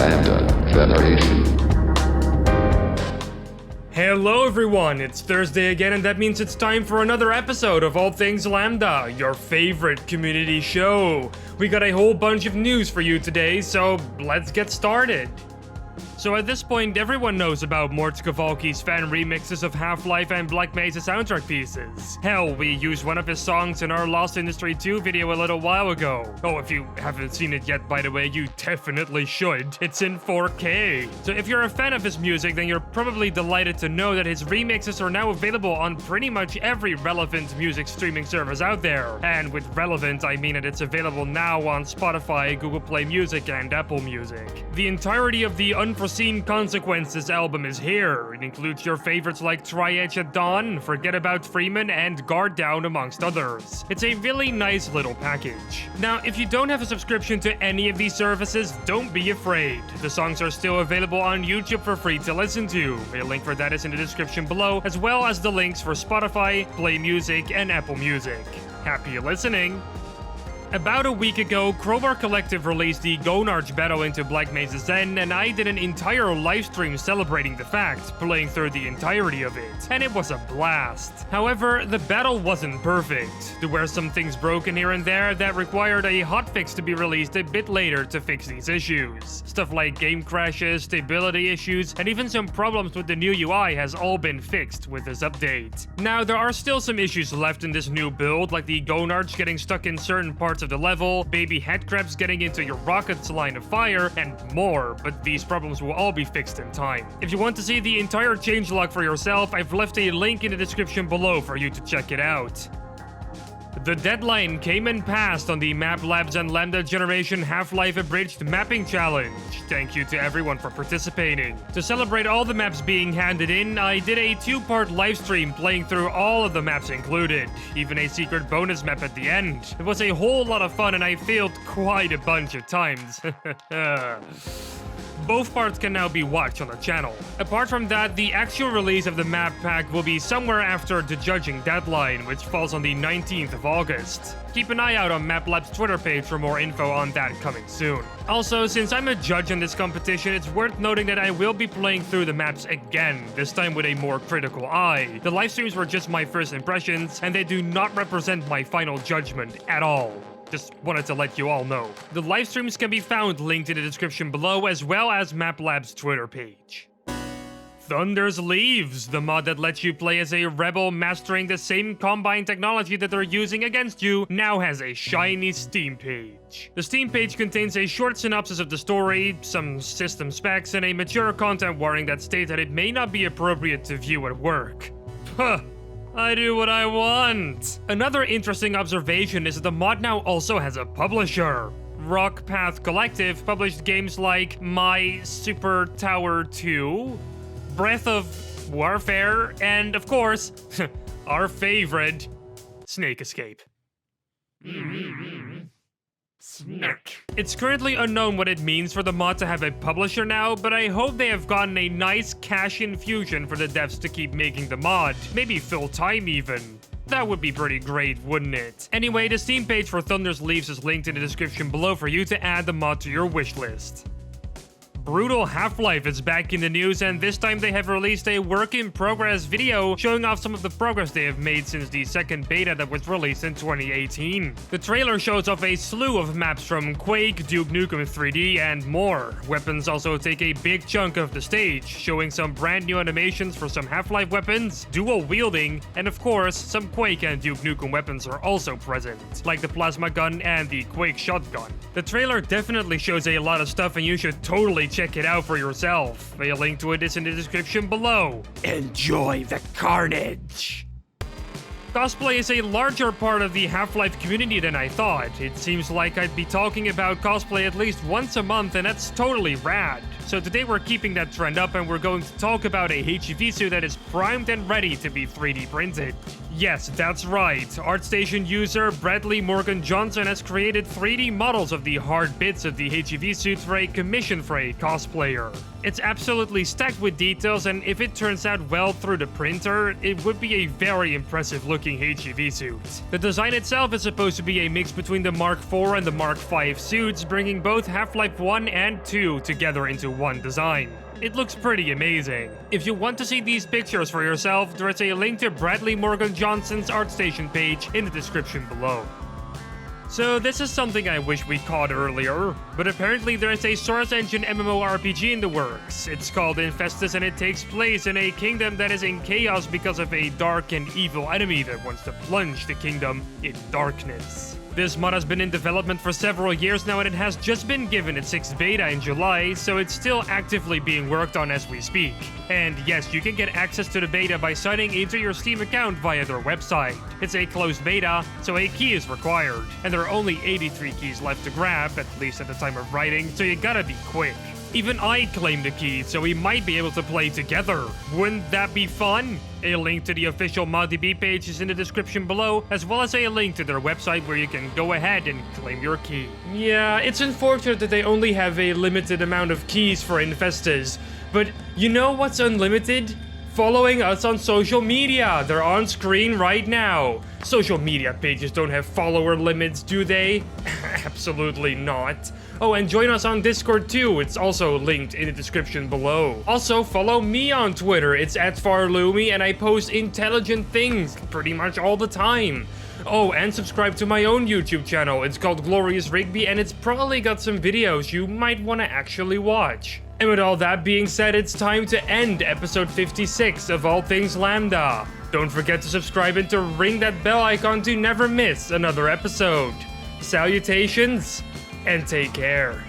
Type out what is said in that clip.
LambdaGeneration. Hello everyone, it's Thursday again, and that means it's time for another episode of All Things Lambda, your favorite community show. We got a whole bunch of news for you today, so let's get started. So at this point, everyone knows about MORCH KOVALSKI's fan remixes of Half-Life and Black Mesa soundtrack pieces. Hell, we used one of his songs in our Lost Industry 2 video a little while ago. Oh, if you haven't seen it yet, by the way, you definitely should. It's in 4K. So if you're a fan of his music, then you're probably delighted to know that his remixes are now available on pretty much every relevant music streaming service out there. And with relevant, I mean that it's available now on Spotify, Google Play Music, and Apple Music. The entirety of the Unforeseen Consequences album is here. It includes your favorites like Tri-Edge at Dawn, Forget About Freeman, and Guard Down, amongst others. It's a really nice little package. Now, if you don't have a subscription to any of these services, don't be afraid. The songs are still available on YouTube for free to listen to. A link for that is in the description below, as well as the links for Spotify, Play Music, and Apple Music. Happy listening! About a week ago, CROWBAR Collective released the Gonarch Battle into Black Mesa Zen, and I did an entire livestream celebrating the fact, playing through the entirety of it, and it was a blast. However, the battle wasn't perfect. There were some things broken here and there that required a hotfix to be released a bit later to fix these issues. Stuff like game crashes, stability issues, and even some problems with the new UI has all been fixed with this update. Now, there are still some issues left in this new build, like the Gonarch getting stuck in certain parts of the level, baby headcrabs getting into your rocket's line of fire, and more, but these problems will all be fixed in time. If you want to see the entire changelog for yourself, I've left a link in the description below for you to check it out. The deadline came and passed on the Map Labs and LambdaGeneration Half-Life Abridged Mapping Challenge. Thank you to everyone for participating. To celebrate all the maps being handed in, I did a two-part livestream playing through all of the maps included, even a secret bonus map at the end. It was a whole lot of fun and I failed quite a bunch of times. Both parts can now be watched on the channel. Apart from that, the actual release of the map pack will be somewhere after the judging deadline, which falls on the 19th of August. Keep an eye out on MapLab's Twitter page for more info on that coming soon. Also, since I'm a judge in this competition, it's worth noting that I will be playing through the maps again, this time with a more critical eye. The live streams were just my first impressions, and they do not represent my final judgment at all. Just wanted to let you all know. The live streams can be found linked in the description below, as well as MapLab's Twitter page. Thunder's Leaves, the mod that lets you play as a rebel mastering the same Combine technology that they're using against you, now has a shiny Steam page. The Steam page contains a short synopsis of the story, some system specs, and a mature content warning that states that it may not be appropriate to view at work. Huh. I do what I want! Another interesting observation is that the mod now also has a publisher. Rock Path Collective published games like My Super Tower 2, Breath of Warfare, and of course, our favorite, Snake Escape. Snack. It's currently unknown what it means for the mod to have a publisher now, but I hope they have gotten a nice cash infusion for the devs to keep making the mod, maybe full time even. That would be pretty great, wouldn't it? Anyway, the Steam page for Thunder's Leaves is linked in the description below for you to add the mod to your wishlist. Brutal Half-Life is back in the news, and this time they have released a work-in-progress video showing off some of the progress they have made since the second beta that was released in 2018. The trailer shows off a slew of maps from Quake, Duke Nukem 3D, and more. Weapons also take a big chunk of the stage, showing some brand new animations for some Half-Life weapons, dual wielding, and of course, some Quake and Duke Nukem weapons are also present, like the plasma gun and the Quake shotgun. The trailer definitely shows a lot of stuff, and you should totally check it out for yourself. A link to it is in the description below. Enjoy the carnage! Cosplay is a larger part of the Half-Life community than I thought. It seems like I'd be talking about cosplay at least once a month, and that's totally rad. So today we're keeping that trend up and we're going to talk about a HEV-Suit that is primed and ready to be 3D printed. Yes, that's right. ArtStation user Bradley Morgan Johnson has created 3D models of the hard bits of the HEV-Suit for a commission for a cosplayer. It's absolutely stacked with details, and if it turns out well through the printer, it would be a very impressive looking HEV-Suit. The design itself is supposed to be a mix between the Mark IV and the Mark V suits, bringing both Half-Life 1 and 2 together into one design. It looks pretty amazing. If you want to see these pictures for yourself, there is a link to Bradley Morgan Johnson's ArtStation page in the description below. So this is something I wish we caught earlier, but apparently there is a Source Engine MMO-RPG in the works. It's called Infestus and it takes place in a kingdom that is in chaos because of a dark and evil enemy that wants to plunge the kingdom in darkness. This mod has been in development for several years now and it has just been given its 6th beta in July, so it's still actively being worked on as we speak. And yes, you can get access to the beta by signing into your Steam account via their website. It's a closed beta, so a key is required, and there are only 83 keys left to grab, at least at the time of writing, so you gotta be quick. Even I claimed a key, so we might be able to play together. Wouldn't that be fun? A link to the official ModDB page is in the description below, as well as a link to their website where you can go ahead and claim your key. Yeah, it's unfortunate that they only have a limited amount of keys for Infestus, but you know what's unlimited? Following us on social media. They're on screen right now. Social media pages don't have follower limits, do they? Absolutely not. Oh, and join us on Discord too. It's also linked in the description below. Also, follow me on Twitter. It's @FarLoomy, and I post intelligent things pretty much all the time. Oh, and subscribe to my own YouTube channel. It's called Glorious Rigby, and it's probably got some videos you might want to actually watch. And with all that being said, it's time to end episode 56 of All Things Lambda. Don't forget to subscribe and to ring that bell icon to never miss another episode. Salutations, and take care.